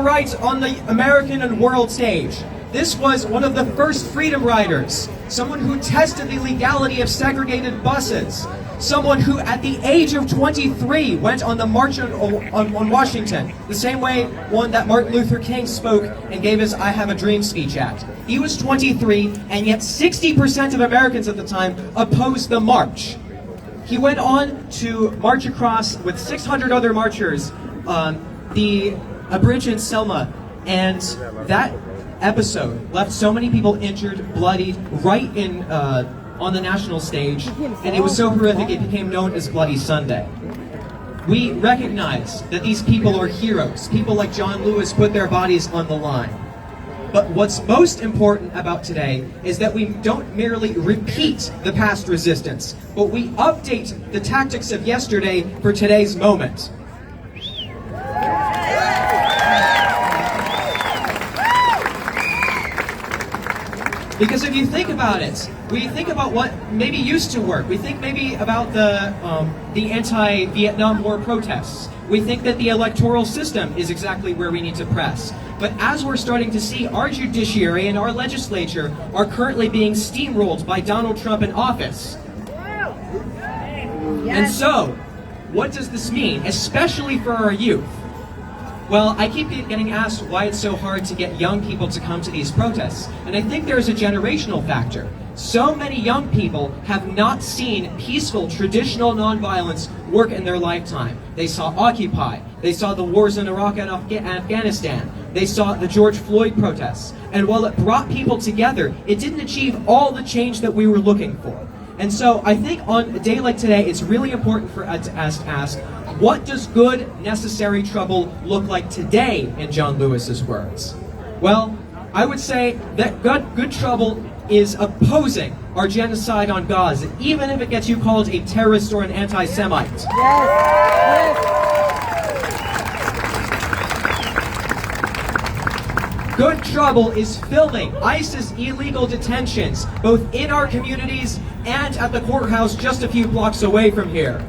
civil rights on the American and world stage. This was one of the first freedom riders, someone who tested the legality of segregated buses, someone who at the age of 23 went on the March on Washington, the same way one that Martin Luther King spoke and gave his I Have a Dream speech at. He was 23, and yet 60% of Americans at the time opposed the march. He went on to march across with 600 other marchers a bridge in Selma, and that episode left so many people injured, bloodied, right in on the national stage, and it was so horrific it became known as Bloody Sunday. We recognize that these people are heroes. People like John Lewis put their bodies on the line. But what's most important about today is that we don't merely repeat the past resistance, but we update the tactics of yesterday for today's moment. Because if you think about it, we think about what maybe used to work. We think maybe about the anti-Vietnam War protests. We think that the electoral system is exactly where we need to press. But as we're starting to see, our judiciary and our legislature are currently being steamrolled by Donald Trump in office. And so, what does this mean, especially for our youth? Well, I keep getting asked why it's so hard to get young people to come to these protests, and I think there's a generational factor. So many young people have not seen peaceful, traditional nonviolence work in their lifetime. They saw Occupy, they saw the wars in Iraq and Afghanistan, they saw the George Floyd protests, and while it brought people together, it didn't achieve all the change that we were looking for. And so I think on a day like today, it's really important for us to ask, what does good, necessary trouble look like today, in John Lewis's words? Well, I would say that good trouble is opposing our genocide on Gaza, even if it gets you called a terrorist or an anti-Semite. Yes. Good trouble is filming ISIS illegal detentions, both in our communities and at the courthouse just a few blocks away from here.